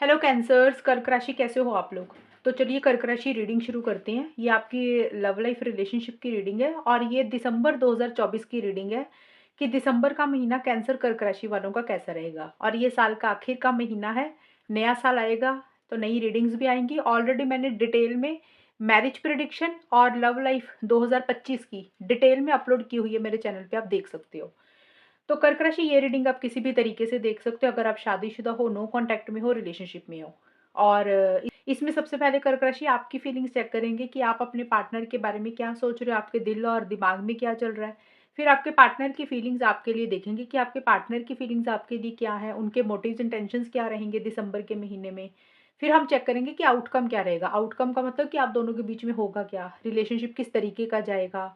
Hello cancers, कर्क राशि कैसे हो आप लोग। तो चलिए कर्क राशि रीडिंग शुरू करते हैं। ये आपकी लव लाइफ रिलेशनशिप की रीडिंग है और ये दिसंबर 2024 की रीडिंग है कि दिसंबर का महीना कैंसर कर्क राशि वालों का कैसा रहेगा। और ये साल का आखिर का महीना है, नया साल आएगा तो नई रीडिंग्स भी आएंगी। ऑलरेडी मैंने डिटेल में मैरिज प्रिडिक्शन और लव लाइफ 2025 की डिटेल में अपलोड की हुई है मेरे चैनल पे, आप देख सकते हो। तो कर्क राशि ये रीडिंग आप किसी भी तरीके से देख सकते हो, अगर आप शादीशुदा हो, नो कांटेक्ट में हो, रिलेशनशिप में हो। और इसमें सबसे पहले कर्क राशि आपकी फीलिंग्स चेक करेंगे कि आप अपने पार्टनर के बारे में क्या सोच रहे हो, आपके दिल और दिमाग में क्या चल रहा है। फिर आपके पार्टनर की फीलिंग्स आपके लिए देखेंगे कि आपके पार्टनर की फीलिंग्स आपके लिए क्या है, उनके मोटिव्स इंटेंशंस क्या रहेंगे दिसंबर के महीने में। फिर हम चेक करेंगे कि आउटकम क्या रहेगा। आउटकम का मतलब कि आप दोनों के बीच में होगा क्या, रिलेशनशिप किस तरीके का जाएगा,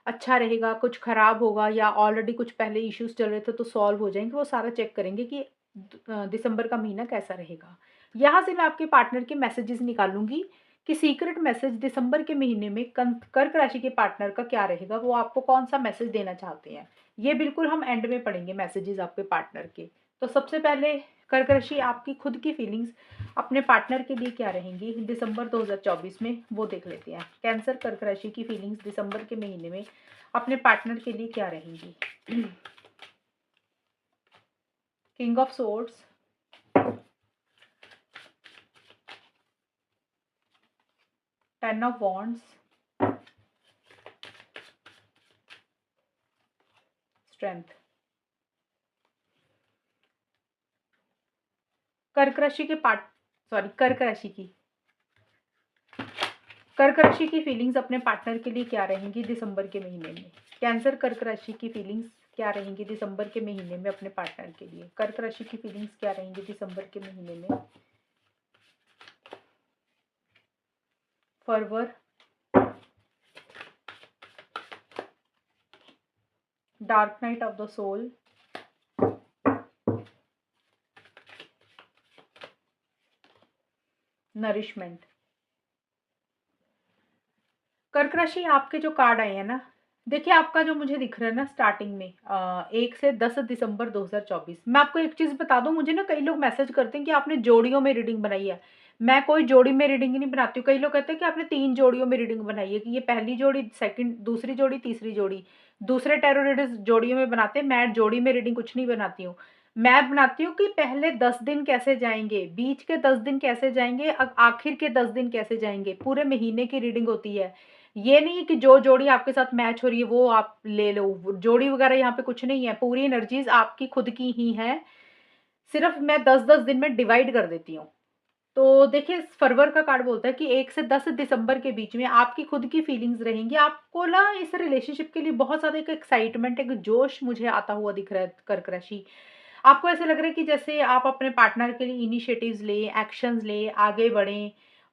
अच्छा रहेगा, कुछ खराब होगा या ऑलरेडी कुछ पहले इश्यूज चल रहे थे तो सॉल्व हो जाएंगे। वो सारा चेक करेंगे कि दिसंबर का महीना कैसा रहेगा। यहाँ से मैं आपके पार्टनर के मैसेजेस निकालूंगी कि सीक्रेट मैसेज दिसंबर के महीने में कर्क राशि के पार्टनर का क्या रहेगा, वो आपको कौन सा मैसेज देना चाहते हैं। ये बिल्कुल हम एंड में पढ़ेंगे मैसेजेस आपके पार्टनर के। तो सबसे पहले कर्क राशि आपकी खुद की फीलिंग्स अपने पार्टनर के लिए क्या रहेंगी दिसंबर 2024 में, वो देख लेते हैं। कैंसर कर्क राशि की फीलिंग्स दिसंबर के महीने में अपने पार्टनर के लिए क्या रहेंगी। King of swords, 10 of wands, strength. कर्क राशि के पार्ट सॉरी कर्क राशि की कर्क राशि की फीलिंग्स अपने पार्टनर के लिए क्या रहेंगी दिसंबर के महीने में। कैंसर कर्क राशि की फीलिंग्स क्या रहेंगी दिसंबर के महीने में अपने पार्टनर के लिए। कर्क राशि की फीलिंग्स क्या रहेंगी दिसंबर के महीने में। फरवर, dark night of the soul, nourishment. कर्क राशि आपके जो कार्ड आए हैं ना, देखिए आपका जो मुझे दिख रहा है ना स्टार्टिंग में 1 से 10 दिसंबर 2024। मैं आपको एक चीज बता दूं, मुझे ना कई लोग मैसेज करते हैं कि आपने जोड़ियों में रीडिंग बनाई है। मैं कोई जोड़ी में रीडिंग नहीं बनाती हूँ। कई लोग कहते हैं कि आपने 3 जोड़ियों में रीडिंग बनाई है, कि ये पहली जोड़ी, सेकंड, दूसरी जोड़ी, तीसरी जोड़ी। दूसरे टैरो रीडर्स जोड़ियों में बनाते हैं, मैं जोड़ी में रीडिंग कुछ नहीं बनाती हूँ। मैं बनाती हूँ कि पहले 10 दिन कैसे जाएंगे, बीच के 10 दिन कैसे जाएंगे, आखिर के 10 दिन कैसे जाएंगे, पूरे महीने की रीडिंग होती है। ये नहीं है कि जो जोड़ी आपके साथ मैच हो रही है वो आप ले लो। जोड़ी वगैरह यहाँ पे कुछ नहीं है, पूरी एनर्जीज आपकी खुद की ही है। सिर्फ मैं 10-10 दिन में डिवाइड कर देती हूँ। तो देखिए फरवर का कार्ड बोलता है कि 1 से 10 दिसंबर के बीच में आपकी खुद की फीलिंग्स रहेंगी। आपको ना इस रिलेशनशिप के लिए बहुत ज्यादा एक एक्साइटमेंट, एक जोश मुझे आता हुआ दिख रहा है कर्क राशि। आपको ऐसा लग रहा है कि जैसे आप अपने पार्टनर के लिए इनिशिएटिव्स ले, एक्शंस ले, आगे बढ़ें।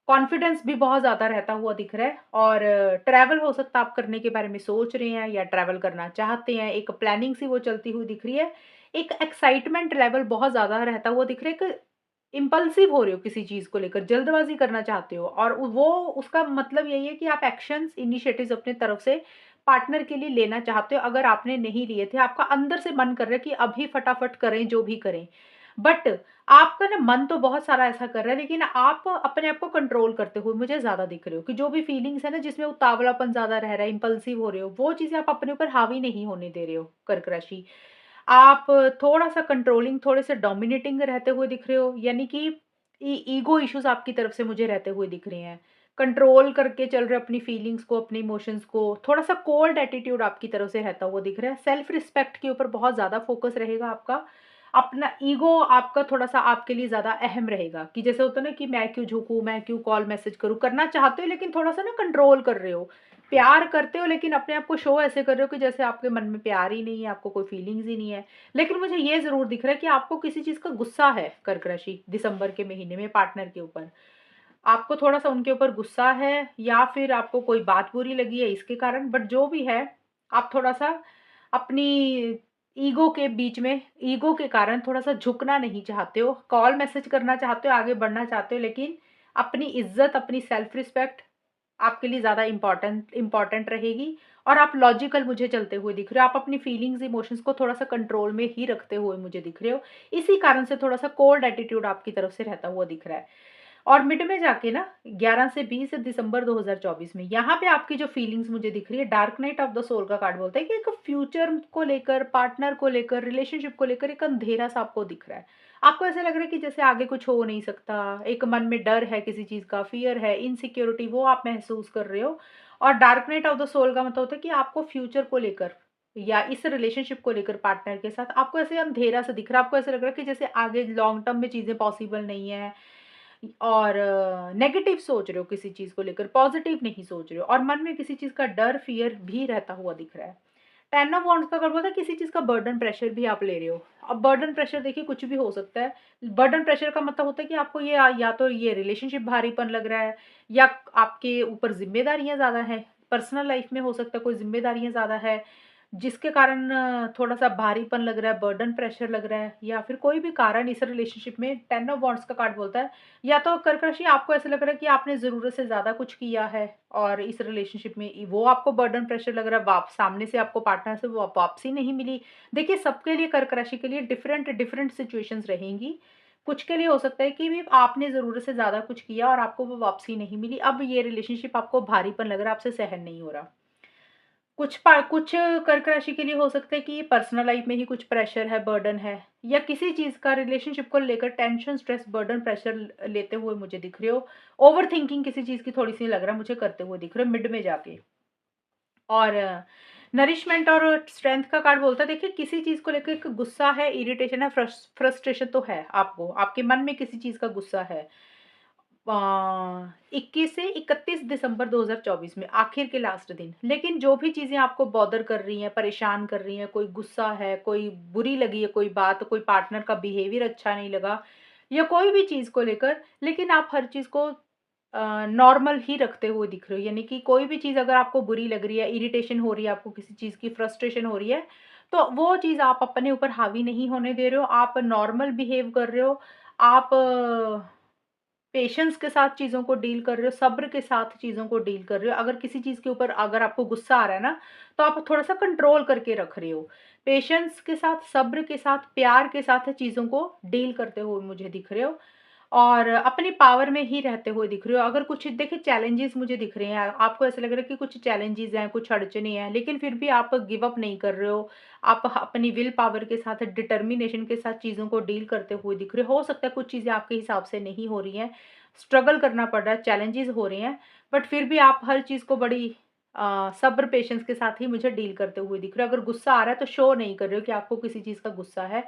कॉन्फिडेंस भी बहुत ज़्यादा रहता हुआ दिख रहा है। और ट्रैवल हो सकता है आप करने के बारे में सोच रहे हैं या ट्रैवल करना चाहते हैं, एक प्लानिंग सी वो चलती हुई दिख रही है। एक एक्साइटमेंट लेवल बहुत ज़्यादा रहता हुआ दिख रहा है। एक इम्पल्सिव हो रहे हो किसी चीज़ को लेकर, जल्दबाजी करना चाहते हो, और वो उसका मतलब यही है कि आप एक्शंस, इनिशिएटिव्स अपने तरफ से पार्टनर के लिए लेना चाहते हो। अगर आपने नहीं लिए थे, आपका अंदर से मन कर रहा है कि अभी फटाफट करें जो भी करें। बट आपका ना मन तो बहुत सारा ऐसा कर रहा है, लेकिन आप अपने आप को कंट्रोल करते हुए मुझे ज़्यादा दिख रहे हो कि जो भी फीलिंग्स है ना जिसमें उतावलापन ज़्यादा रह रहा है, इम्पल्सिव हो रहे हो, वो चीज़ें आप अपने ऊपर हावी नहीं होने दे रहे हो कर्क राशि। आप थोड़ा-सा कंट्रोलिंग, थोड़े से डोमिनेटिंग रहते हुए दिख रहे हो, यानी कि ईगो इश्यूज़ आपकी तरफ से मुझे रहते हुए दिख रहे हैं। कंट्रोल करके चल रहे हो अपनी फीलिंग्स को, अपने इमोशंस को, थोड़ा-सा कोल्ड एटीट्यूड आपकी तरफ से रहता हुआ दिख रहा है। सेल्फ रिस्पेक्ट के ऊपर बहुत ज़्यादा फोकस रहेगा आपका। अपना ईगो आपका थोड़ा-सा आपके लिए ज़्यादा अहम रहेगा, कि जैसे होता है ना कि मैं क्यों झुकूँ, मैं क्यों कॉल मैसेज करूँ, करना चाहते हो लेकिन थोड़ा-सा ना कंट्रोल कर रहे हो। प्यार करते हो लेकिन अपने आप को शो ऐसे कर रहे हो कि जैसे आपके मन में प्यार ही नहीं है, आपको कोई फीलिंग्स ही नहीं है। लेकिन मुझे ये ज़रूर दिख रहा है कि आपको किसी चीज़ का गुस्सा है कर्क राशि दिसंबर के महीने में पार्टनर के ऊपर। आपको थोड़ा-सा उनके ऊपर गुस्सा है, या फिर आपको कोई बात बुरी लगी है इसके कारण, बट जो भी है, आप थोड़ा-सा अपनी ईगो के बीच में, ईगो के कारण थोड़ा-सा झुकना नहीं चाहते हो। कॉल मैसेज करना चाहते हो, आगे बढ़ना चाहते हो, लेकिन अपनी इज़्ज़त, अपनी सेल्फ रिस्पेक्ट, आपके लिए ज़्यादा इम्पोर्टेंट रहेगी और आप लॉजिकल मुझे चलते हुए दिख रहे हो। आप अपनी फीलिंग्स, इमोशंस को थोड़ा-सा कंट्रोल में ही रखते हुए मुझे दिख रहे हो। इसी कारण से थोड़ा-सा कोल्ड एटीट्यूड आपकी तरफ से रहता हुआ दिख रहा है। और मिड में जाके ना 11 से 20 दिसंबर 2024 में यहाँ पे आपकी जो फीलिंग्स मुझे दिख रही है, dark night of the soul का कार्ड बोलता है कि एक फ्यूचर को लेकर, पार्टनर को लेकर, रिलेशनशिप को लेकर एक अंधेरा सा आपको दिख रहा है। आपको ऐसा लग रहा है कि जैसे आगे कुछ हो नहीं सकता, एक मन में डर है, किसी चीज़ का फ़ियर है, इनसिक्योरिटी वो आप महसूस कर रहे हो। और dark night of the soul का मतलब होता है कि आपको फ्यूचर को लेकर या इस रिलेशनशिप को लेकर पार्टनर के साथ आपको ऐसे अंधेरा सा दिख रहा है। आपको ऐसा लग रहा है कि जैसे आगे लॉन्ग टर्म में चीज़ें पॉसिबल नहीं है और नेगेटिव सोच रहे हो किसी चीज़ को लेकर, पॉजिटिव नहीं सोच रहे हो और मन में किसी चीज़ का डर, फ़ियर भी रहता हुआ दिख रहा है। 10 ऑफ वांड्स का अगर बोलता है किसी चीज़ का बर्डन प्रेशर भी आप ले रहे हो। अब बर्डन प्रेशर देखिए कुछ भी हो सकता है। बर्डन प्रेशर का मतलब होता है कि आपको ये या तो ये रिलेशनशिप भारीपन लग रहा है या आपके ऊपर ज़िम्मेदारियाँ ज़्यादा हैं। पर्सनल लाइफ़ में हो सकता है कोई ज़िम्मेदारियाँ ज़्यादा है, जिसके कारण थोड़ा-सा भारीपन लग रहा है, बर्डन प्रेशर लग रहा है या फिर कोई भी कारण इस रिलेशनशिप में 10 ऑफ वांड्स का कार्ड बोलता है या तो कर्क राशि आपको ऐसा लग रहा है कि आपने ज़रूरत से ज़्यादा कुछ किया है और इस रिलेशनशिप में वो आपको बर्डन प्रेशर लग रहा है, सामने से आपको पार्टनर से वो वापसी नहीं मिली। देखिए सबके लिए कर्क राशि के लिए डिफरेंट डिफरेंट सिचुएशंस रहेंगी। कुछ के लिए हो सकता है कि भी आपने ज़रूरत से ज़्यादा कुछ किया और आपको वो वापसी नहीं मिली। अब ये रिलेशनशिप आपको भारीपन लग रहा है, आपसे सहन नहीं हो रहा। कुछ कर्क राशि के लिए हो सकता है कि पर्सनल लाइफ में ही कुछ प्रेशर है, बर्डन है या किसी चीज़ का रिलेशनशिप को लेकर टेंशन, स्ट्रेस, बर्डन, प्रेशर लेते हुए मुझे दिख रहे हो। ओवरथिंकिंग किसी चीज़ की थोड़ी-सी लग रहा है मुझे करते हुए दिख रहे हो मिड में जाके। और नरिशमेंट और स्ट्रेंथ का कार्ड बोलता है देखिए किसी चीज़ को लेकर एक गुस्सा है, इरिटेशन है, फ्रस्ट्रेशन तो है आपको, आपके मन में किसी चीज़ का गुस्सा है। 21 से 31 दिसंबर 2024 में आखिर के लास्ट दिन। लेकिन जो भी चीज़ें आपको बॉदर कर रही हैं, परेशान कर रही हैं, कोई गुस्सा है, कोई बुरी लगी है कोई बात, कोई पार्टनर का बिहेवियर अच्छा नहीं लगा या कोई भी चीज़ को लेकर, लेकिन आप हर चीज़ को नॉर्मल ही रखते हुए दिख रहे हो। यानी कि कोई भी चीज़ अगर आपको बुरी लग रही है, इरिटेशन हो रही है, आपको किसी चीज़ की फ्रस्ट्रेशन हो रही है, तो वो चीज़ आप अपने ऊपर हावी नहीं होने दे रहे हो, आप नॉर्मल बिहेव कर रहे हो। आप पेशेंस के साथ चीज़ों को डील कर रहे हो, सब्र के साथ चीज़ों को डील कर रहे हो। अगर किसी चीज़ के ऊपर अगर आपको गुस्सा आ रहा है ना, तो आप थोड़ा-सा कंट्रोल करके रख रहे हो। पेशेंस के साथ, सब्र के साथ, प्यार के साथ चीज़ों को डील करते हुए मुझे दिख रहे हो और अपनी पावर में ही रहते हुए दिख रहे हो। अगर कुछ देखिए चैलेंजेस मुझे दिख रहे हैं, आपको ऐसा लग रहा है कि कुछ चैलेंजेस हैं, कुछ अड़चनें हैं, लेकिन फिर भी आप गिव अप नहीं कर रहे हो। आप अपनी विल पावर के साथ, डिटर्मिनेशन के साथ चीज़ों को डील करते हुए दिख रहे हो। हो सकता है कुछ चीज़ें आपके हिसाब से नहीं हो रही हैं, स्ट्रगल करना पड़ रहा है, चैलेंजेस हो रहे हैं, बट फिर भी आप हर चीज़ को बड़ी सब्र, पेशेंस के साथ ही मुझे डील करते हुए दिख रहे हो। अगर गुस्सा आ रहा है तो शो नहीं कर रहे हो कि आपको किसी चीज़ का गुस्सा है।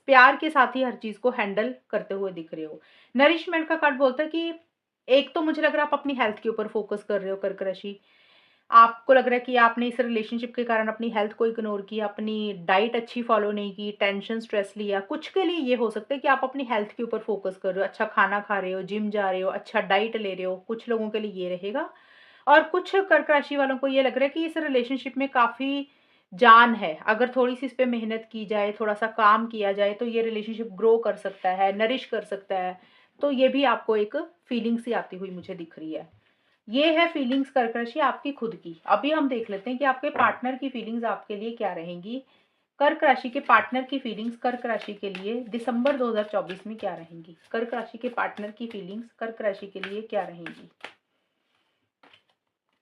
प्यार के साथ ही हर चीज़ को हैंडल करते हुए दिख रहे हो। नरिशमेंट का कार्ड बोलता है कि एक तो मुझे लग रहा है आप अपनी हेल्थ के ऊपर फोकस कर रहे हो कर्क राशि। आपको लग रहा है कि आपने इस रिलेशनशिप के कारण अपनी हेल्थ को इग्नोर किया, अपनी डाइट अच्छी फॉलो नहीं की, टेंशन, स्ट्रेस लिया। कुछ के लिए ये हो सकता है कि आप अपनी हेल्थ के ऊपर फोकस कर रहे हो, अच्छा खाना खा रहे हो, जिम जा रहे हो, अच्छा डाइट ले रहे हो। कुछ लोगों के लिए ये रहेगा और कुछ कर्क राशि वालों को ये लग रहा है कि इस रिलेशनशिप में काफ़ी जान है। अगर थोड़ी-सी इस पे मेहनत की जाए, थोड़ा-सा काम किया जाए, तो ये रिलेशनशिप ग्रो कर सकता है, नरिश कर सकता है। तो ये भी आपको एक फीलिंग सी आती हुई मुझे दिख रही है। ये है फीलिंग्स कर्क राशि आपकी खुद की। अभी हम देख लेते हैं कि आपके पार्टनर की फीलिंग्स आपके लिए क्या रहेंगी। कर्क राशि के पार्टनर की फीलिंग्स कर्क राशि के लिए दिसंबर 2024 में क्या रहेंगी? कर्क राशि के पार्टनर की फीलिंग्स कर्क राशि के लिए क्या रहेंगी?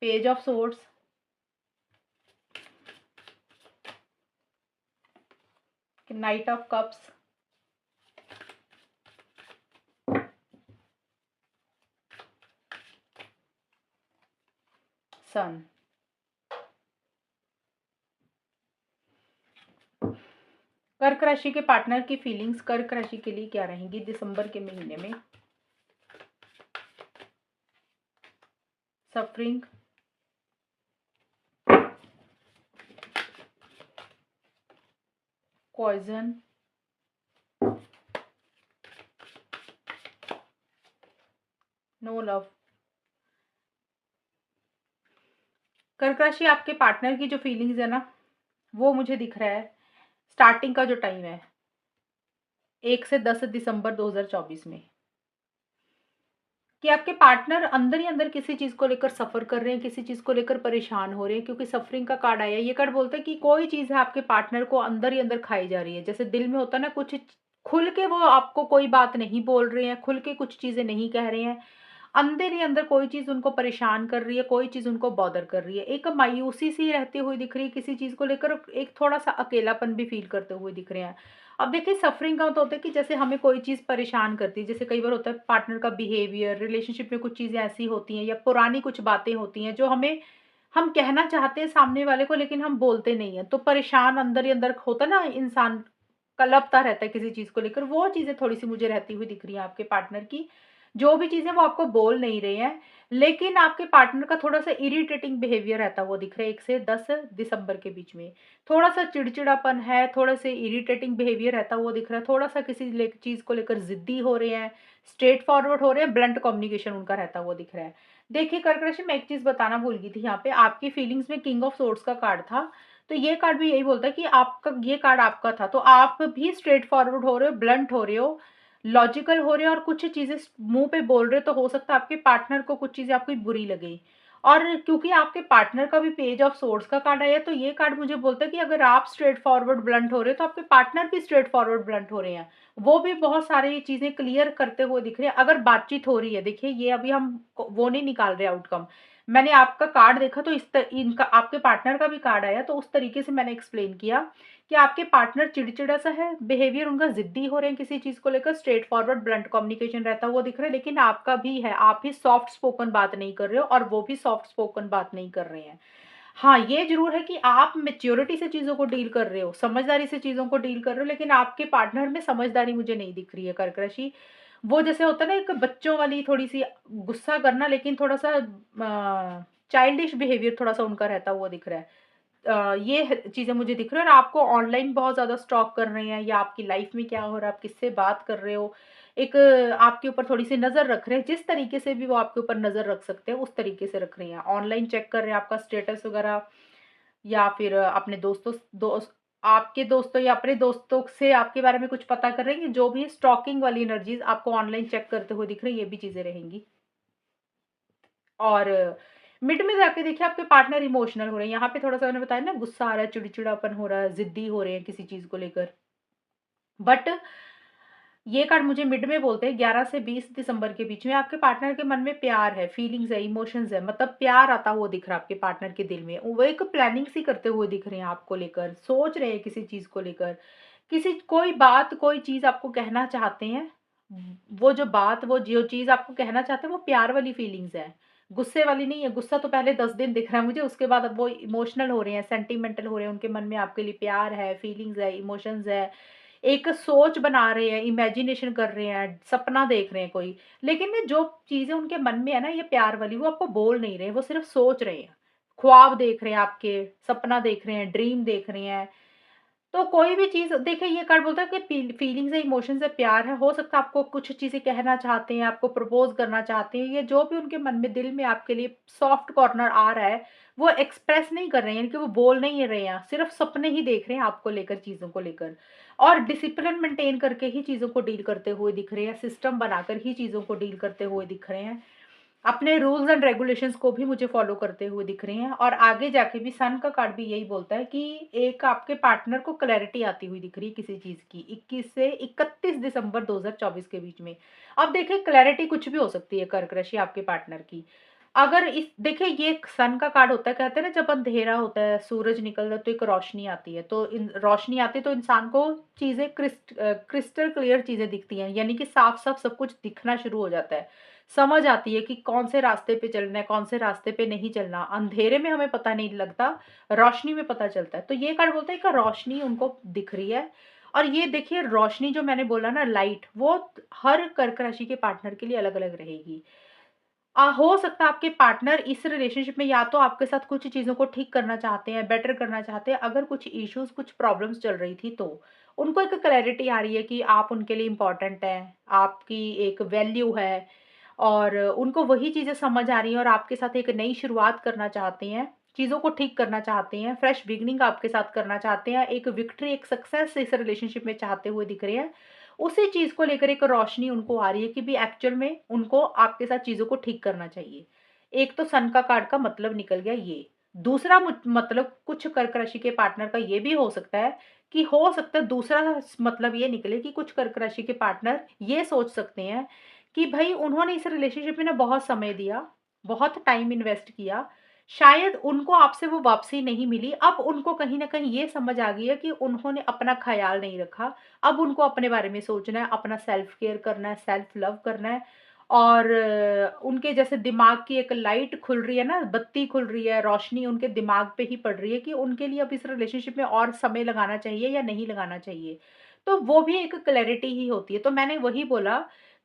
Page of Swords, Knight of Cups, Sun. कर्क राशि के पार्टनर की फीलिंग्स कर्क राशि के लिए क्या रहेंगी दिसंबर के महीने में? Suffering, poison, no love. कर्क राशि आपके पार्टनर की जो फीलिंग्स है ना, वो मुझे दिख रहा है स्टार्टिंग का जो टाइम है 1 से 10 दिसंबर 2024 में। कि आपके पार्टनर अंदर ही अंदर किसी चीज़ को लेकर सफ़र कर रहे हैं, किसी चीज़ को लेकर परेशान हो रहे हैं, क्योंकि सफ़रिंग का कार्ड आया है। ये कार्ड बोलता है कि कोई चीज़ है आपके पार्टनर को अंदर ही अंदर खाई जा रही है। जैसे दिल में होता है ना, कुछ खुल के वो आपको कोई बात नहीं बोल रहे हैं, खुल के कुछ चीज़ें नहीं कह रहे हैं। अंदर ही अंदर कोई चीज़ उनको परेशान कर रही है, कोई चीज़ उनको बॉदर कर रही है। एक मायूसी सी रहती हुई दिख रही है किसी चीज़ को लेकर, एक थोड़ा-सा अकेलापन भी फ़ील करते हुए दिख रहे हैं। अब देखिए, सफ़रिंग का तो होता है कि जैसे हमें कोई चीज़ परेशान करती है, जैसे कई बार होता है पार्टनर का बिहेवियर, रिलेशनशिप में कुछ चीज़ें ऐसी होती हैं या पुरानी कुछ बातें होती हैं जो हम कहना चाहते हैं सामने वाले को, लेकिन हम बोलते नहीं हैं। तो परेशान अंदर ही अंदर होता है ना, इंसान कलपता रहता है किसी चीज़ को लेकर, वो चीज़ें थोड़ी-सी मुझे रहती हुई दिख रही हैं आपके पार्टनर की। जो भी चीज़ें वो आपको बोल नहीं रहे हैं, लेकिन आपके पार्टनर का थोड़ा-सा इरिटेटिंग बिहेवियर रहता हुआ दिख रहा है 1 से 10 दिसंबर के बीच में। थोड़ा-सा चिड़चिड़ापन है, थोड़ा-सा इरिटेटिंग बिहेवियर रहता हुआ दिख रहा है, थोड़ा-सा किसी चीज़ को लेकर ज़िद्दी हो रहे हैं, स्ट्रेट फॉरवर्ड हो रहे हैं, ब्लंट कम्युनिकेशन उनका रहता हुआ दिख रहा है। देखिए कर्क राशि, मैं एक चीज़ बताना भूल गई थी यहाँ पे, आपकी फीलिंग्स में किंग ऑफ सोर्ड्स का कार्ड था, तो ये कार्ड भी यही बोलता है कि आपका ये कार्ड आपका था, तो आप भी स्ट्रेट फॉरवर्ड हो रहे हो, ब्लंट हो रहे हो, लॉजिकल हो रहे हो और कुछ चीज़ें मुँह पे बोल रहे हो, तो हो सकता है आपके पार्टनर को कुछ चीज़ें आपकी बुरी लगे। और क्योंकि आपके पार्टनर का भी पेज ऑफ सोर्ड्स का कार्ड आया है, तो ये कार्ड मुझे बोलता है कि अगर आप स्ट्रेट फॉरवर्ड ब्लंट हो रहे हो, तो आपके पार्टनर भी स्ट्रेट फॉरवर्ड ब्लंट हो रहे हैं। वो भी बहुत सारी चीज़ें क्लियर करते हुए दिख रहे हैं, अगर बातचीत हो रही है। देखिए, ये अभी हम वो नहीं निकाल रहे आउटकम। मैंने आपका कार्ड देखा तो इनका आपके पार्टनर का भी कार्ड आया, तो उस तरीके से मैंने एक्सप्लेन किया कि आपके पार्टनर चिड़चिड़ा सा है, बिहेवियर उनका ज़िद्दी हो रहे हैं किसी चीज़ को लेकर, स्ट्रेट फॉरवर्ड ब्लंट कम्युनिकेशन रहता हुआ दिख रहा है, लेकिन आपका भी है, आप भी सॉफ्ट स्पोकन बात नहीं कर रहे हो और वो भी सॉफ्ट स्पोकन बात नहीं कर रहे हैं। हाँ, ये ज़रूर है कि आप मैच्योरिटी से चीज़ों को डील कर रहे हो, समझदारी से चीज़ों को डील कर रहे हो, लेकिन आपके पार्टनर में समझदारी मुझे नहीं दिख रही है कर्क राशि। वो जैसे होता है ना, एक बच्चों वाली थोड़ी-सी गुस्सा करना, लेकिन थोड़ा-सा चाइल्डिश बिहेवियर थोड़ा-सा उनका रहता हुआ दिख रहा है। ये चीज़ें मुझे दिख रही है, और आपको ऑनलाइन बहुत ज़्यादा स्टॉक कर रहे हैं, या आपकी लाइफ में क्या हो रहा है, आप किससे बात कर रहे हो, एक आपके ऊपर थोड़ी-सी नज़र रख रहे हैं, जिस तरीके से भी वो आपके ऊपर नज़र रख सकते हैं, उस तरीके से रख रहे हैं। ऑनलाइन चेक कर रहे हैं आपका स्टेटस वगैरह, या फिर अपने आपके दोस्तों या अपने दोस्तों से आपके बारे में कुछ पता कर रहे हैं, जो भी स्टॉकिंग वाली एनर्जीज़ आपको ऑनलाइन चेक करते हुए दिख रही है, ये भी चीज़ें रहेंगी। और मिड में जाके देखिए, आपके पार्टनर इमोशनल हो रहे हैं। यहाँ पे थोड़ा-सा मैंने बताया ना, गुस्सा आ रहा है, चिड़चिड़ापन हो रहा है, ज़िद्दी हो रहे हैं किसी चीज़ को लेकर। बट ये कार्ड मुझे मिड में बोलते हैं 11 से 20 दिसंबर के बीच में आपके पार्टनर के मन में प्यार है, फीलिंग्स है, इमोशंस है, मतलब प्यार आता हुआ दिख रहा है आपके पार्टनर के दिल में। वो एक प्लानिंग सी करते हुए दिख रहे हैं आपको लेकर, सोच रहे हैं किसी चीज़ को लेकर। किसी कोई बात, कोई चीज़ आपको कहना चाहते हैं। वो जो बात, वो जो चीज़ आपको कहना चाहते हैं, वो प्यार वाली फीलिंग्स है, गुस्से वाली नहीं है। गुस्सा तो पहले 10 दिन दिख रहा है मुझे, उसके बाद अब वो इमोशनल हो रहे हैं, सेंटिमेंटल हो रहे हैं, उनके मन में आपके लिए प्यार है, फीलिंग्स है, इमोशंस है। एक सोच बना रहे हैं, इमेजिनेशन कर रहे हैं, सपना देख रहे हैं कोई। लेकिन ना, जो चीज़ें उनके मन में है ना, ये प्यार वाली, वो आपको बोल नहीं रहे हैं, वो सिर्फ़ सोच रहे हैं। ख्वाब देख रहे हैं आपके, सपना देख रहे हैं, ड्रीम देख रहे हैं। तो कोई भी चीज़ देखिए, ये कार्ड बोलता है कि फीलिंग्स है, इमोशंस है, प्यार है। हो सकता है आपको कुछ चीज़ें कहना चाहते हैं, आपको प्रपोज़ करना चाहते हैं, या जो भी उनके मन में, दिल में आपके लिए सॉफ्ट कॉर्नर आ रहा है, वो एक्सप्रेस नहीं कर रहे हैं, यानी कि वो बोल नहीं रहे हैं, सिर्फ़ सपने ही देख रहे हैं आपको लेकर, चीज़ों को लेकर। और डिसिप्लिन मेंटेन करके ही चीज़ों को डील करते हुए दिख रहे हैं, सिस्टम बनाकर ही चीज़ों को डील करते हुए दिख रहे हैं। अपने रूल्स एंड रेगुलेशंस को भी मुझे फॉलो करते हुए दिख रहे हैं, और आगे जाके भी सन का कार्ड भी यही बोलता है कि एक आपके पार्टनर को क्लैरिटी आती हुई दिख रही है किसी चीज़ की, 21 से 31 दिसंबर 2024 के बीच में। अब देखिए, क्लैरिटी कुछ भी हो सकती है कर्क राशि आपके पार्टनर की। अगर इस देखिए, ये एक सन का कार्ड होता है, कहते हैं ना, जब अंधेरा होता है, सूरज निकलता है, तो एक रोशनी आती है, तो इन रोशनी आती है तो इंसान को चीज़ें क्रिस्टल क्लियर चीज़ें दिखती हैं, यानी कि साफ-साफ सब कुछ दिखना शुरू हो जाता है। समझ आती है कि कौन से रास्ते पे चलना है, कौन से रास्ते पे नहीं चलना। अंधेरे में हमें पता नहीं लगता, रोशनी में पता चलता है। तो ये कार्ड बोलता है कि रोशनी उनको दिख रही है, और ये देखिए, रोशनी जो मैंने बोला ना, लाइट, वो हर कर्क राशि के पार्टनर के लिए अलग-अलग रहेगी। हो सकता है आपके पार्टनर इस रिलेशनशिप में या तो आपके साथ कुछ चीज़ों को ठीक करना चाहते हैं, बेटर करना चाहते हैं, अगर कुछ इश्यूज़, कुछ प्रॉब्लम्स चल रही थी तो। उनको एक क्लैरिटी आ रही है कि आप उनके लिए इम्पोर्टेंट हैं, आपकी एक वैल्यू है, और उनको वही चीज़ें समझ आ रही हैं, और आपके साथ एक नई शुरुआत करना चाहते हैं, चीज़ों को ठीक करना चाहते हैं, फ्रेश बिगिनिंग आपके साथ करना चाहते हैं, एक विक्ट्री, एक सक्सेस इस रिलेशनशिप में चाहते हुए दिख रहे हैं। उसी चीज़ को लेकर एक रोशनी उनको आ रही है कि भी एक्चुअल में उनको आपके साथ चीज़ों को ठीक करना चाहिए। एक तो सन का कार्ड का मतलब निकल गया ये। दूसरा मतलब कुछ कर्क राशि के पार्टनर का ये भी हो सकता है कि हो सकता है दूसरा मतलब ये निकले कि कुछ कर्क राशि के पार्टनर ये सोच सकते हैं कि भई उन्होंने इस रिलेशनशिप में ना बहुत समय दिया, बहुत टाइम इन्वेस्ट किया, शायद उनको आपसे वो वापसी नहीं मिली। अब उनको कहीं न कहीं ये समझ आ गई है कि उन्होंने अपना ख़्याल नहीं रखा। अब उनको अपने बारे में सोचना है, अपना सेल्फ केयर करना है, सेल्फ लव करना है और उनके जैसे दिमाग की एक लाइट खुल रही है ना, बत्ती खुल रही है, रोशनी उनके दिमाग पे ही पड़ रही है कि उनके लिए अब इस रिलेशनशिप में और समय लगाना चाहिए या नहीं लगाना चाहिए। तो वो भी एक क्लैरिटी ही होती है। तो मैंने वही बोला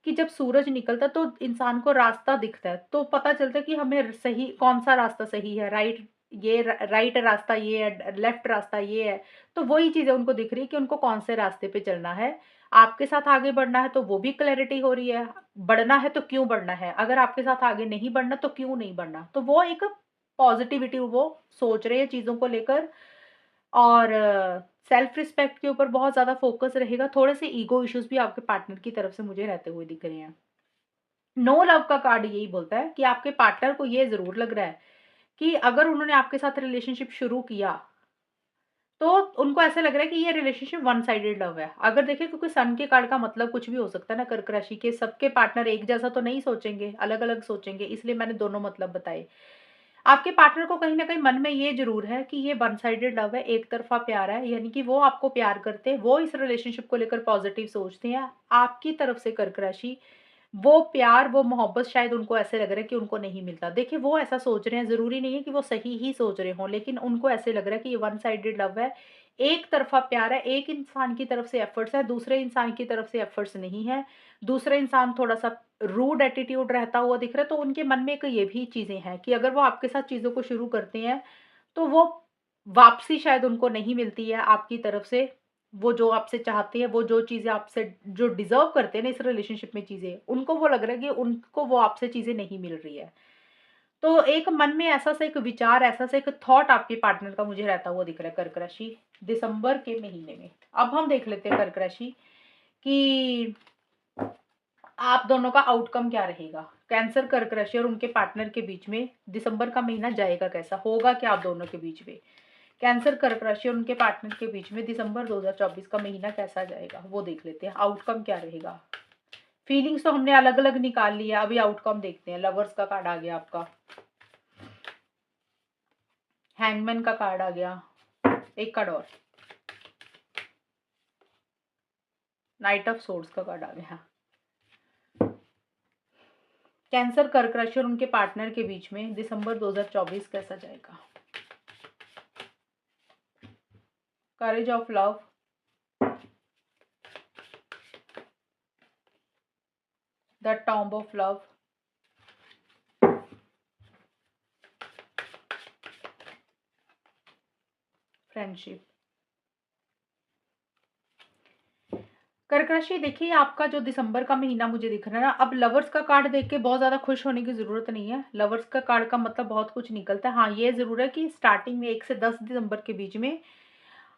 कि जब सूरज निकलता है तो इंसान को रास्ता दिखता है, तो पता चलता है कि हमें सही कौन-सा रास्ता सही है, राइट रास्ता ये है, लेफ्ट रास्ता ये है। तो वही चीज़ें उनको दिख रही है कि उनको कौन से रास्ते पे चलना है। आपके साथ आगे बढ़ना है तो वो भी क्लैरिटी हो रही है, बढ़ना है तो क्यों बढ़ना है, अगर आपके साथ आगे नहीं बढ़ना तो क्यों नहीं बढ़ना। तो वो एक पॉज़िटिविटी वो सोच रहे हैं चीज़ों को लेकर और सेल्फ रिस्पेक्ट के ऊपर बहुत ज़्यादा फ़ोकस रहेगा, थोड़े-से ईगो इश्यूज़ भी आपके पार्टनर की तरफ से मुझे रहते हुए दिख रहे हैं। नो लव का कार्ड यही बोलता है कि आपके पार्टनर को ये ज़रूर लग रहा है कि अगर उन्होंने आपके साथ रिलेशनशिप शुरू किया तो उनको ऐसा लग रहा है कि ये रिलेशनशिप वन साइडेड लव है। अगर देखिए क्योंकि सन के कार्ड का मतलब कुछ भी हो सकता है ना कर्क राशि के, सबके पार्टनर एक जैसा तो नहीं सोचेंगे, अलग-अलग सोचेंगे, इसलिए मैंने दोनों मतलब बताए। आपके पार्टनर को कहीं न कहीं मन में ये ज़रूर है कि ये वन साइडेड लव है, एक तरफ़ा प्यार है, यानी कि वो आपको प्यार करते हैं, वो इस रिलेशनशिप को लेकर पॉज़िटिव सोचते हैं। आपकी तरफ से कर्क राशि वो प्यार, वो मोहब्बत शायद उनको ऐसे लग रहा है कि उनको नहीं मिलता। देखिए, वो ऐसा सोच रहे हैं, ज़रूरी नहीं है कि वो सही ही सोच रहे हों, लेकिन उनको ऐसे लग रहा है कि ये वन साइडेड लव है, एक तरफ़ा प्यार है, एक इंसान की तरफ से एफ़र्ट्स है, दूसरे इंसान की तरफ से एफ़र्ट्स नहीं है। दूसरा इंसान थोड़ा-सा रूड एटीट्यूड रहता हुआ दिख रहा है, तो उनके मन में एक ये भी चीज़ें हैं कि अगर वो आपके साथ चीज़ों को शुरू करते हैं, तो वो वापसी शायद उनको नहीं मिलती है आपकी तरफ से। वो जो आपसे चाहते हैं, वो जो चीज़ें आपसे जो डिज़र्व करते हैं ना इस रिलेशनशिप में चीज़ें, उनको वो लग रहा है कि उनको वो आपसे चीज़ें नहीं मिल रही है। तो एक मन में ऐसा-सा एक विचार, ऐसा-सा एक थॉट आपके पार्टनर का मुझे रहता हुआ दिख रहा है कर्क राशि, दिसंबर के महीने में। अब हम देख लेते हैं कर्क राशि कि आप दोनों का आउटकम क्या रहेगा? कैंसर, कर्क राशि और उनके पार्टनर के बीच में दिसंबर का महीना जाएगा कैसा? होगा क्या आप दोनों के बीच में? कैंसर, कर्क राशि और उनके पार्टनर के बीच में दिसंबर 2024 का महीना कैसा जाएगा? वो देख लेते हैं। आउटकम क्या रहेगा? फीलिंग्स तो हमने अलग-अलग निकाल ली है, अभी आउटकम देखते हैं। लवर्स का कार्ड आ गया आपका। हैंगमैन का कार्ड आ गया। एक कार्ड और। नाइट ऑफ सोर्ड्स का कार्ड आ गया। कैंसर, कर्क राशि और उनके पार्टनर के बीच में दिसंबर 2024 कैसा जाएगा? Courage of love, the tomb of love, friendship. कर्क राशि देखिए आपका जो दिसंबर का महीना मुझे दिख रहा है ना, अब लवर्स का कार्ड देख के बहुत ज़्यादा खुश होने की ज़रूरत नहीं है। लवर्स का कार्ड का मतलब बहुत कुछ निकलता है। हाँ, ये ज़रूर है कि स्टार्टिंग में 1 से 10 दिसंबर के बीच में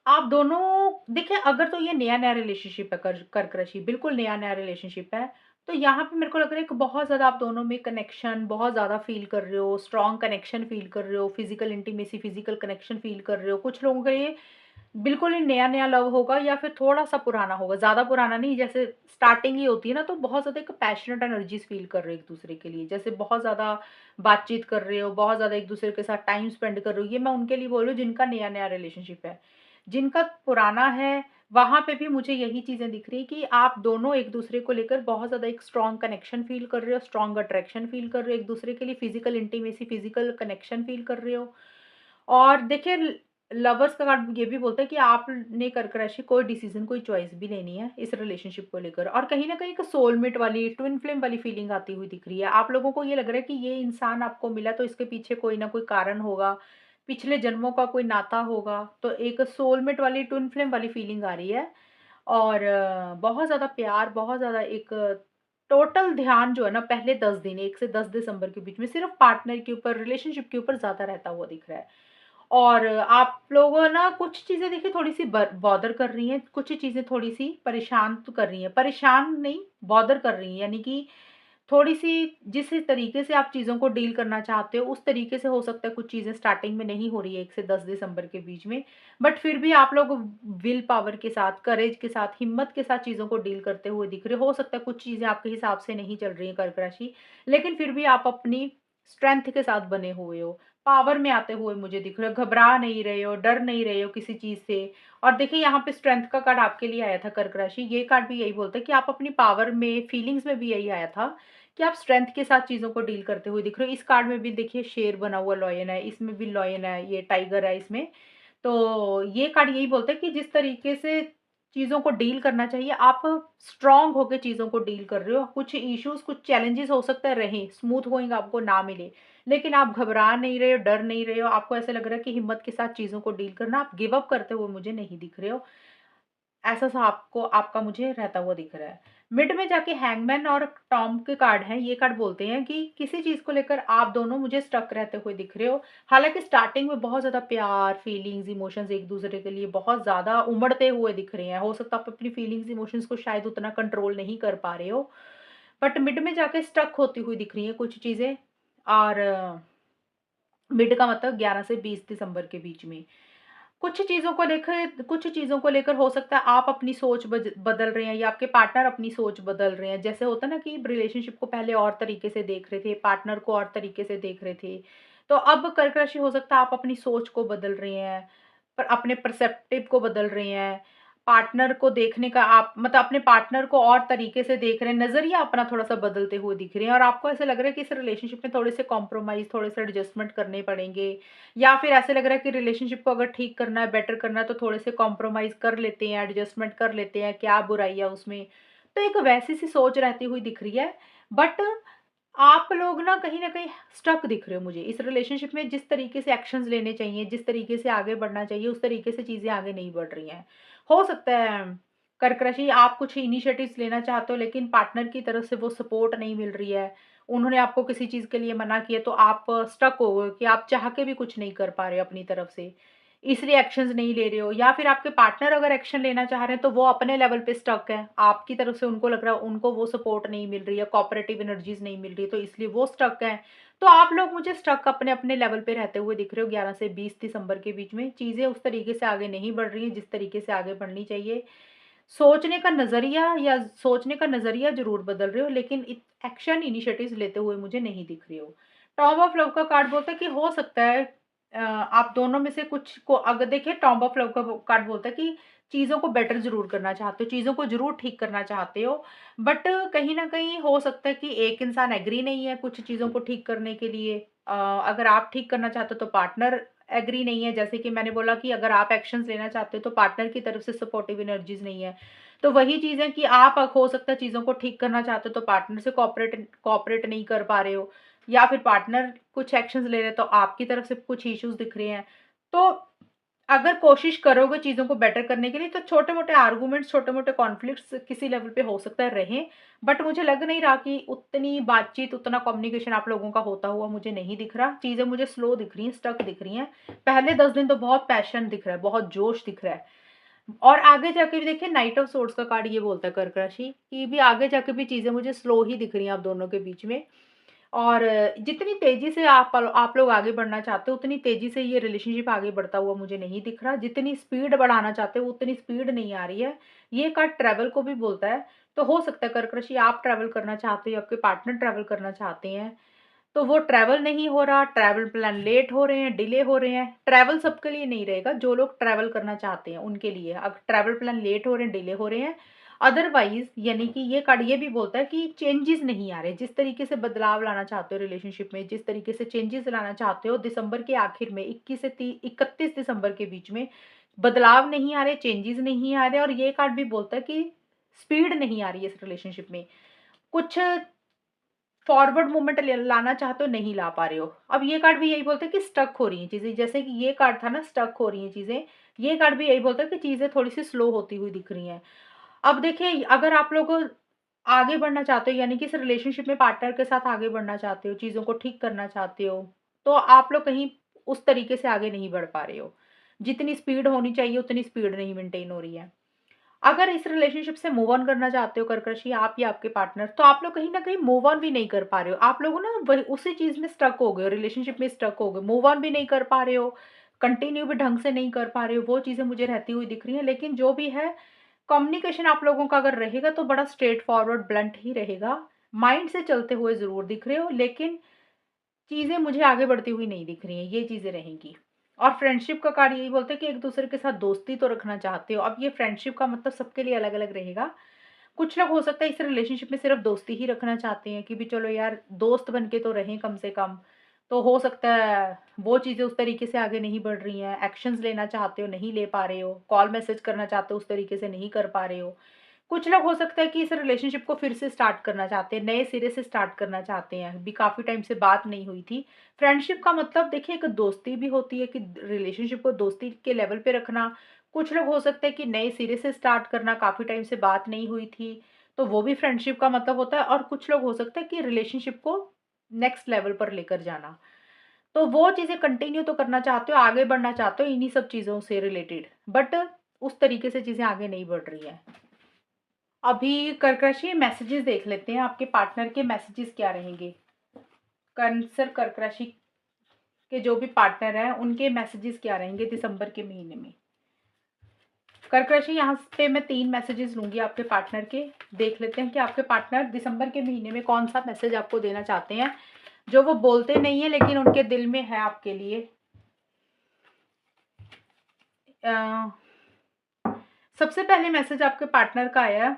आप दोनों देखिए अगर तो ये नया-नया रिलेशनशिप है कर्क राशि, बिल्कुल नया-नया रिलेशनशिप है, तो यहाँ पे मेरे को लग रहा है कि बहुत ज़्यादा आप दोनों में कनेक्शन बहुत ज़्यादा फ़ील कर रहे हो, स्ट्रॉन्ग कनेक्शन फ़ील कर रहे हो, physical intimacy, physical connection feel कर रहे हो। कुछ लोगों का ये बिल्कुल ही नया-नया लव होगा या फिर थोड़ा-सा पुराना होगा, ज़्यादा पुराना नहीं, जैसे स्टार्टिंग ही होती है ना, तो बहुत ज़्यादा एक पैशनेट एनर्जीज़ फ़ील कर रहे हो एक-दूसरे के लिए। जैसे बहुत ज़्यादा बातचीत कर रहे हो, बहुत ज़्यादा एक-दूसरे के साथ टाइम स्पेंड कर रहे हो। ये मैं उनके लिए बोल रही हूँ जिनका नया-नया रिलेशनशिप है। जिनका पुराना है, वहाँ पे भी मुझे यही चीज़ें दिख रही हैं कि आप दोनों एक-दूसरे को लेकर बहुत ज़्यादा एक स्ट्रॉन्ग कनेक्शन फ़ील कर रहे हो, स्ट्रॉन्ग अट्रैक्शन फ़ील कर रहे हो एक-दूसरे के लिए, physical intimacy, physical connection feel कर रहे हो। और देखिए लवर्स का कार्ड ये भी बोलता है कि आपने कर्क राशि कोई डिसीजन कोई चॉइस भी लेनी है इस रिलेशनशिप को लेकर और कहीं ना कहीं एक सोलमेट वाली ट्विन फ्लेम वाली फीलिंग आती हुई दिख रही है। आप लोगों को ये लग रहा है कि ये इंसान आपको मिला तो इसके पीछे कोई ना कोई कारण होगा, पिछले जन्मों का कोई नाता होगा, तो एक सोलमेट वाली ट्विन फ्लेम वाली फीलिंग आ रही है। और बहुत ज़्यादा प्यार, बहुत ज़्यादा एक टोटल ध्यान जो है ना पहले 10 दिन 1 से 10 दिसंबर के बीच में सिर्फ पार्टनर के ऊपर, रिलेशनशिप के ऊपर ज़्यादा रहता हुआ दिख रहा है। और आप लोगों ना कुछ चीज़ें देखिए थोड़ी-सी ब बॉदर कर रही हैं, कुछ चीज़ें थोड़ी-सी परेशान तो कर रही हैं। परेशान नहीं, बॉदर कर रही हैं, यानी कि थोड़ी-सी जिस तरीके से आप चीज़ों को डील करना चाहते हो, उस तरीके से हो सकता है कुछ चीज़ें स्टार्टिंग में नहीं हो रही है 1 से 10 दिसंबर के बीच में। बट फिर भी आप लोग विल पावर के साथ, करेज के साथ, हिम्मत के साथ चीज़ों को डील करते हुए दिख रहे हो। हो सकता है कुछ चीज़ें आपके हिसाब से नहीं चल रही हैं कर्क राशि, लेकिन फिर भी आप अपनी स्ट्रेंथ के साथ बने हुए हो। पावर में आते हुए मुझे दिख रहे हो, घबरा नहीं रहे हो, डर नहीं रहे हो किसी चीज़ से। और देखिए यहाँ पे स्ट्रेंथ का कार्ड आपके लिए आया था कर्क राशि, ये कार्ड भी यही बोलता है कि आप अपनी पावर में, फीलिंग्स में भी यही आया था कि आप स्ट्रेंथ के साथ चीज़ों को डील करते हुए दिख रहे हो। इस कार्ड में भी देखिए शेर बना हुआ लॉयन है, इसमें भी लॉयन है, ये टाइगर है इसमें। तो ये कार्ड यही बोलता है कि जिस तरीके से चीज़ों को डील करना चाहिए, आप स्ट्रॉन्ग होके चीज़ों को डील कर रहे हो। कुछ इश्यूज़, कुछ चैलेंजेस हो सकता है रहें, स्मूथ गोइंग आपको ना मिले, लेकिन आप घबरा नहीं रहे हो, डर नहीं रहे हो। आपको ऐसा लग रहा है कि हिम्मत के साथ चीज़ों को डील करना, आप गिव अप करते हुए मुझे नहीं दिख रहे हो। ऐसा-सा आपको आपका मुझे रहता हुआ दिख रहा है। मिड में जाके हैंगमैन और टॉम के कार्ड हैं, ये कार्ड बोलते हैं कि किसी चीज़ को लेकर आप दोनों मुझे स्टक रहते हुए दिख रहे हो। हालाँकि स्टार्टिंग में बहुत ज़्यादा प्यार, फीलिंग्स, इमोशंस एक-दूसरे के लिए बहुत ज़्यादा उमड़ते हुए दिख रहे हैं। हो सकता है आप अपनी फीलिंग्स, इमोशंस को शायद उतना कंट्रोल नहीं कर पा रहे हो। बट मिड में जाके स्टक होती हुई दिख रही हैं कुछ चीज़ें। और मिड का मतलब 11 से 20 दिसंबर के बीच में। कुछ चीज़ों को लेकर हो सकता है आप अपनी सोच बदल रहे हैं या आपके पार्टनर अपनी सोच बदल रहे हैं। जैसे होता है ना कि रिलेशनशिप को पहले और तरीके से देख रहे थे, पार्टनर को और तरीके से देख रहे थे। तो अब कर्क राशि हो सकता है आप अपनी सोच को बदल रहे हैं, पर अपने पर्सपेक्टिव को बदल रहे हैं। पार्टनर को देखने का आप मतलब अपने पार्टनर को और तरीके से देख रहे हैं, नज़रिया अपना थोड़ा-सा बदलते हुए दिख रहे हैं और आपको ऐसा लग रहा है कि इस रिलेशनशिप में थोड़े से कॉम्प्रोमाइज़, थोड़े से एडजस्टमेंट करने पड़ेंगे। या फिर ऐसे लग रहा है कि रिलेशनशिप को अगर ठीक करना है, बेटर करना है तो थोड़े से कॉम्प्रोमाइज़ कर लेते हैं, एडजस्टमेंट कर लेते हैं, क्या बुराई है उसमें? तो एक वैसी-सी सोच रहती हुई दिख रही है। बट आप लोग ना कहीं न कहीं स्टक दिख रहे हो मुझे। इस रिलेशनशिप में जिस तरीके से एक्शन्स लेने चाहिए, जिस तरीके से आगे बढ़ना चाहिए, उस तरीके से चीज़ें आगे नहीं बढ़ रही हैं। हो सकता है कर्क राशि आप कुछ इनिशिएटिव्स लेना चाहते हो लेकिन पार्टनर की तरफ से वो सपोर्ट नहीं मिल रही है। उन्होंने आपको किसी चीज़ के लिए मना किया तो आप स्टक हो गए हो कि आप चाह के भी कुछ नहीं कर पा रहे हो अपनी तरफ से। इसलिए एक्शंस नहीं ले रहे हो या फिर आपके पार्टनर अगर एक्शन लेना चाह रहे हैं तो वो अपने लेवल पे स्टक है। आपकी तरफ से उनको लग रहा है उनको वो सपोर्ट नहीं मिल रही है, कोऑपरेटिव एनर्जीज़ नहीं मिल रही है तो इसलिए वो स्टक हैं। तो आप लोग मुझे स्टक अपने-अपने लेवल पे रहते हुए दिख रहे हो 11 से 20 दिसंबर के बीच में। चीज़ें उस तरीके से आगे नहीं बढ़ रही हैं जिस तरीके से आगे बढ़नी चाहिए। सोचने का नज़रिया ज़रूर बदल रहे हो लेकिन एक्शन इनिशिएटिव्स लेते हुए मुझे नहीं दिख रहे हो। टॉम ऑफ लव का कार्ड बोलता है कि हो सकता है आप दोनों में से कुछ को अगर देखिए टॉम ऑफ लव का वो कार्ड बोलता है कि चीज़ों को बेटर ज़रूर करना चाहते हो, चीज़ों को ज़रूर ठीक करना चाहते हो। बट कहीं न कहीं हो सकता है कि एक इंसान एग्री नहीं है कुछ चीज़ों को ठीक करने के लिए। अगर आप ठीक करना चाहते हो तो पार्टनर एग्री नहीं है। जैसे कि मैंने बोला कि अगर आप एक्शंस लेना चाहते हो तो पार्टनर की तरफ से सपोर्टिव एनर्जीज़ नहीं है। तो वही चीज़ है कि आप हो सकता है चीज़ों को ठीक करना चाहते हो तो पार्टनर से कोऑपरेट नहीं कर पा रहे हो या फिर पार्टनर कुछ एक्शंस ले रहे हैं तो आपकी तरफ से कुछ इश्यूज़ दिख रहे हैं। तो अगर कोशिश करोगे चीज़ों को बेटर करने के लिए तो छोटे-मोटे आर्गुमेंट्स, छोटे-मोटे कॉन्फ्लिक्ट्स किसी लेवल पे हो सकता है रहें, बट मुझे लग नहीं रहा कि उतनी बातचीत, उतना कम्युनिकेशन आप लोगों का होता हुआ मुझे नहीं दिख रहा। चीज़ें मुझे स्लो दिख रही हैं, स्टक दिख रही हैं। पहले 10 दिन तो बहुत पैशन दिख रहा है, बहुत जोश दिख रहा है। और आगे जाके भी देखिए नाइट ऑफ सोर्ड्स का कार्ड ये बोलता है कर्क राशि कि भी आगे जाके भी चीज़ें मुझे स्लो ही दिख रही हैं आप दोनों के बीच में। और जितनी तेज़ी से आप लोग आगे बढ़ना चाहते हो, उतनी तेज़ी से ये रिलेशनशिप आगे बढ़ता हुआ मुझे नहीं दिख रहा। जितनी स्पीड बढ़ाना चाहते हो, उतनी स्पीड नहीं आ रही है। ये कार्ड ट्रैवल को भी बोलता है, तो हो सकता है कर्क राशि आप ट्रैवल करना चाहते हो, आपके पार्टनर ट्रैवल करना चाहते हैं, तो वो ट्रैवल नहीं हो रहा, ट्रैवल प्लान लेट हो रहे हैं, डिले हो रहे हैं। ट्रैवल सबके लिए नहीं रहेगा, जो लोग ट्रैवल करना चाहते हैं, उनके लिए। अब ट्रैवल प्लान लेट हो रहे हैं, डिले हो रहे हैं। अदरवाइज़ यानी कि ये कार्ड ये भी बोलता है कि चेंजेज़ नहीं आ रहे। जिस तरीके से बदलाव लाना चाहते हो रिलेशनशिप में, जिस तरीके से चेंजेज़ लाना चाहते हो, दिसंबर के आखिर में 21 से 31 दिसंबर के बीच में बदलाव नहीं आ रहे, चेंजेज़ नहीं आ रहे और ये कार्ड भी बोलता है कि स्पीड नहीं आ रही है इस रिलेशनशिप में। कुछ फॉरवर्ड मूवमेंट लाना चाहते हो, नहीं ला पा रहे हो। अब ये कार्ड भी यही बोलता है कि स्टक हो रही हैं चीज़ें, जैसे कि ये कार्ड था ना स्टक हो रही हैं चीज़ें, ये कार्ड भी यही बोलता है कि चीज़ें थोड़ी-सी स्लो होती हुई दिख रही हैं। अब देखिए अगर आप लोग आगे बढ़ना चाहते हो यानी कि इस रिलेशनशिप में पार्टनर के साथ आगे बढ़ना चाहते हो, चीज़ों को ठीक करना चाहते हो, तो आप लोग कहीं उस तरीके से आगे नहीं बढ़ पा रहे हो। जितनी स्पीड होनी चाहिए उतनी स्पीड नहीं मेंटेन हो रही है। अगर इस रिलेशनशिप से मूव ऑन करना चाहते हो कर्कशी आप या आपके पार्टनर, तो आप लोग कहीं न कहीं मूव ऑन भी नहीं कर पा रहे हो। आप लोग ना वही उसी चीज़ में स्टक हो गए हो, रिलेशनशिप में स्टक हो गए। मूव ऑन भी नहीं कर पा रहे हो, कंटिन्यू भी ढंग से नहीं कर पा रहे हो, वो चीज़ें मुझे रहती हुई दिख रही हैं। लेकिन जो भी है, कम्युनिकेशन आप लोगों का अगर रहेगा तो बड़ा स्ट्रेट फॉरवर्ड ब्लंट ही रहेगा। माइंड से चलते हुए ज़रूर दिख रहे हो, लेकिन चीज़ें मुझे आगे बढ़ती हुई नहीं दिख रही हैं, ये चीज़ें रहेंगी। और फ्रेंडशिप का कार्ड यही बोलते हैं कि एक-दूसरे के साथ दोस्ती तो रखना चाहते हो। अब ये फ्रेंडशिप का मतलब सबके लिए अलग-अलग रहेगा। कुछ लोग हो सकता है इस रिलेशनशिप में सिर्फ़ दोस्ती ही रखना चाहते हैं कि भी चलो यार दोस्त बन के तो रहें कम से कम। तो हो सकता है वो चीज़ें उस तरीके से आगे नहीं बढ़ रही हैं, एक्शन्स लेना चाहते हो, नहीं ले पा रहे हो, कॉल मैसेज करना चाहते हो, उस तरीके से नहीं कर पा रहे हो। कुछ लोग हो सकता है कि इस रिलेशनशिप को फिर से स्टार्ट करना चाहते हैं, नए सिरे से स्टार्ट करना चाहते हैं, अभी काफ़ी टाइम से बात नहीं हुई थी। फ्रेंडशिप का मतलब देखिए एक दोस्ती भी होती है कि रिलेशनशिप को दोस्ती के लेवल पे रखना। कुछ लोग हो सकता है कि नए सिरे से स्टार्ट करना, काफ़ी टाइम से बात नहीं हुई थी, तो वो भी फ्रेंडशिप का मतलब होता है। और कुछ लोग हो सकता है कि रिलेशनशिप को नेक्स्ट लेवल पर लेकर जाना। तो वो चीज़ें कंटिन्यू तो करना चाहते हो, आगे बढ़ना चाहते हो इन्हीं सब चीज़ों से रिलेटेड, बट उस तरीके से चीज़ें आगे नहीं बढ़ रही हैं। अभी कर्कराशि मैसेजेस देख लेते हैं, आपके पार्टनर के मैसेजेस क्या रहेंगे? कैंसर कर्क राशि के जो भी पार्टनर हैं, उनके मैसेजेस क्या रहेंगे दिसंबर के महीने में? कर्क राशि यहाँ पे मैं 3 मैसेजेस लूँगी आपके पार्टनर के। देख लेते हैं कि आपके पार्टनर दिसंबर के महीने में कौन-सा मैसेज आपको देना चाहते हैं, जो वो बोलते नहीं है लेकिन उनके दिल में है आपके लिए। अ, सबसे पहले मैसेज आपके पार्टनर का आया,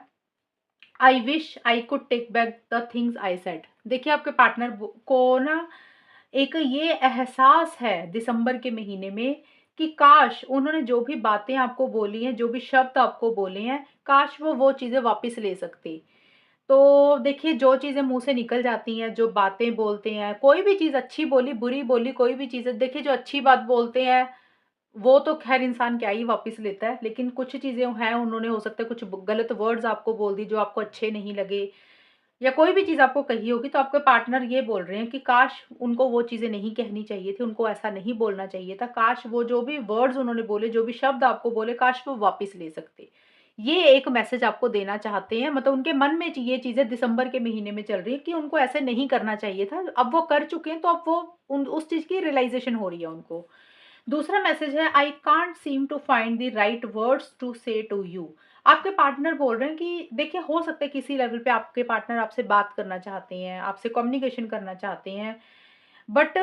I wish I could take back the things I said. देखिए आपके पार्टनर को ना एक ये एहसास है दिसंबर के महीने में कि काश उन्होंने जो भी बातें आपको बोली हैं, जो भी शब्द आपको बोले हैं, काश वो चीज़ें वापस ले सकते। तो देखिए जो चीज़ें मुँह से निकल जाती हैं, जो बातें बोलते हैं, कोई भी चीज़ अच्छी बोली, बुरी बोली, कोई भी चीज़ है, देखिए जो अच्छी बात बोलते हैं वो तो ख़ैर इंसान क्या ही वापस लेता है, लेकिन कुछ चीज़ें हैं उन्होंने हो सकता है कुछ ब गलत वर्ड्स आपको बोल दी जो आपको अच्छे नहीं लगे, या कोई भी चीज़ आपको कही होगी तो आपके पार्टनर ये बोल रहे हैं कि काश उनको वो चीज़ें नहीं कहनी चाहिए थी, उनको ऐसा नहीं बोलना चाहिए था, काश वो जो भी वर्ड्स उन्होंने बोले, जो भी शब्द आपको बोले, काश वो वापस ले सकते। ये एक मैसेज आपको देना चाहते हैं, मतलब उनके मन में ये चीज़ें दिसंबर के महीने में चल रही है कि उनको ऐसे नहीं करना चाहिए था, अब वो कर चुके हैं तो अब वो उन उस चीज़ की रियलाइज़ेशन हो रही है उनको। दूसरा मैसेज है, I can't seem to find the right words to say to you. आपके पार्टनर बोल रहे हैं कि देखिए हो सकता है किसी लेवल पे आपके पार्टनर आपसे बात करना चाहते हैं, आपसे कम्युनिकेशन करना चाहते हैं, बट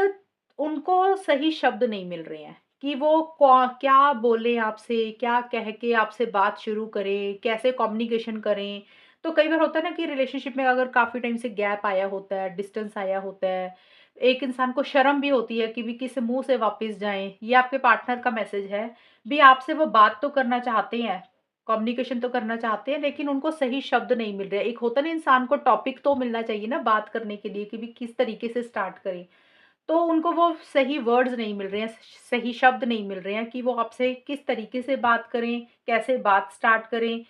उनको सही शब्द नहीं मिल रहे हैं कि वो क्या बोले आपसे, क्या कह के आपसे बात शुरू करें, कैसे कम्युनिकेशन करें। तो कई बार होता है ना कि रिलेशनशिप में अगर काफ़ी टाइम से गैप आया होता है, डिस्टेंस आया होता है, एक इंसान को शर्म भी होती है कि भी किस मुँह से वापस जाएँ। ये आपके पार्टनर का मैसेज है। भी आपसे वो बात तो करना चाहते हैं, कम्युनिकेशन तो करना चाहते हैं, लेकिन उनको सही शब्द नहीं मिल रहे। एक होता है ना इंसान को टॉपिक तो मिलना चाहिए ना बात करने के लिए कि भी किस तरीके से स्टार्ट करें। तो उनको वो सही वर्ड्स नहीं मिल रहे हैं, सही शब्द नहीं मिल रहे हैं कि वो आपसे किस तरीके से बात करें, कैसे बात स्टार्ट करें,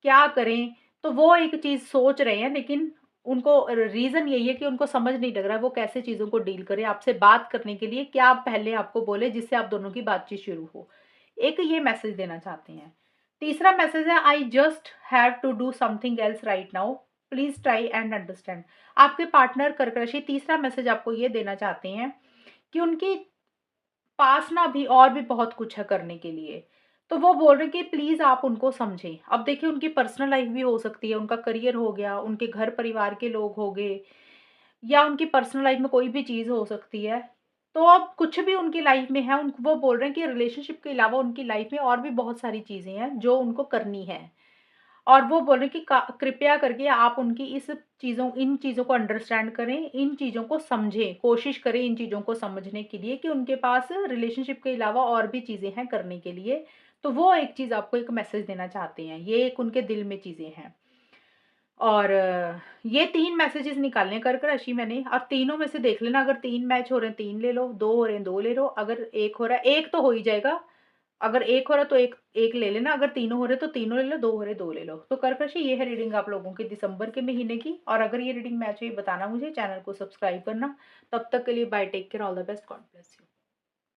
क्या करें? तो वो एक चीज़ सोच रहे हैं, लेकिन उनको रीज़न यही है कि उनको समझ नहीं लग रहा है वो कैसे चीज़ों को डील करें। आपसे बात करने के लिए क्या पहले आपको बोले जिससे आप दोनों की बातचीत शुरू हो। एक ये मैसेज देना चाहते हैं। तीसरा मैसेज है, I just have to do something else right now, please try and understand. आपके पार्टनर कर्क राशि तीसरा मैसेज आपको ये देना चाहते हैं कि उनके पास ना अभी और भी बहुत कुछ है करने के लिए। तो वो बोल रहे हैं कि प्लीज़ आप उनको समझें। अब देखिए उनकी पर्सनल लाइफ़ भी हो सकती है, उनका करियर हो गया, उनके घर परिवार के लोग हो गए, या उनकी पर्सनल लाइफ़ में कोई भी चीज़ हो सकती है। तो अब कुछ भी उनकी लाइफ़ में है, उन वो बोल रहे हैं कि रिलेशनशिप के अलावा उनकी लाइफ़ में और भी बहुत सारी चीज़ें हैं जो उनको करनी है। और वो बोल रहे हैं कि का कृपया करके आप उनकी इस चीज़ों इन चीज़ों को अंडरस्टैंड करें, इन चीज़ों को समझें, कोशिश करें इन चीज़ों को समझने के लिए कि उनके पास रिलेशनशिप के अलावा और भी चीज़ें हैं करने के लिए। तो वो एक चीज़ आपको एक मैसेज देना चाहते हैं, ये एक उनके दिल में चीज़ें हैं। और ये 3 मैसेजेस निकालने हैं कर्क राशि मैंने, और तीनों में से देख लेना, अगर 3 मैच हो रहे हैं 3 ले लो, 2 हो रहे हैं 2 ले लो, अगर 1 हो रहा है 1 तो हो ही जाएगा। अगर 1 हो रहा है तो 1 1 ले लेना, अगर तीनों हो रहे हैं तो तीनों ले लो, 2 हो रहे हैं 2 ले लो। तो कर्क राशि ये है रीडिंग आप लोगों की दिसंबर के महीने की, और अगर ये रीडिंग मैच हुई बताना मुझे, चैनल को सब्सक्राइब करना। तब तक के लिए bye, take care, all the best, God bless you.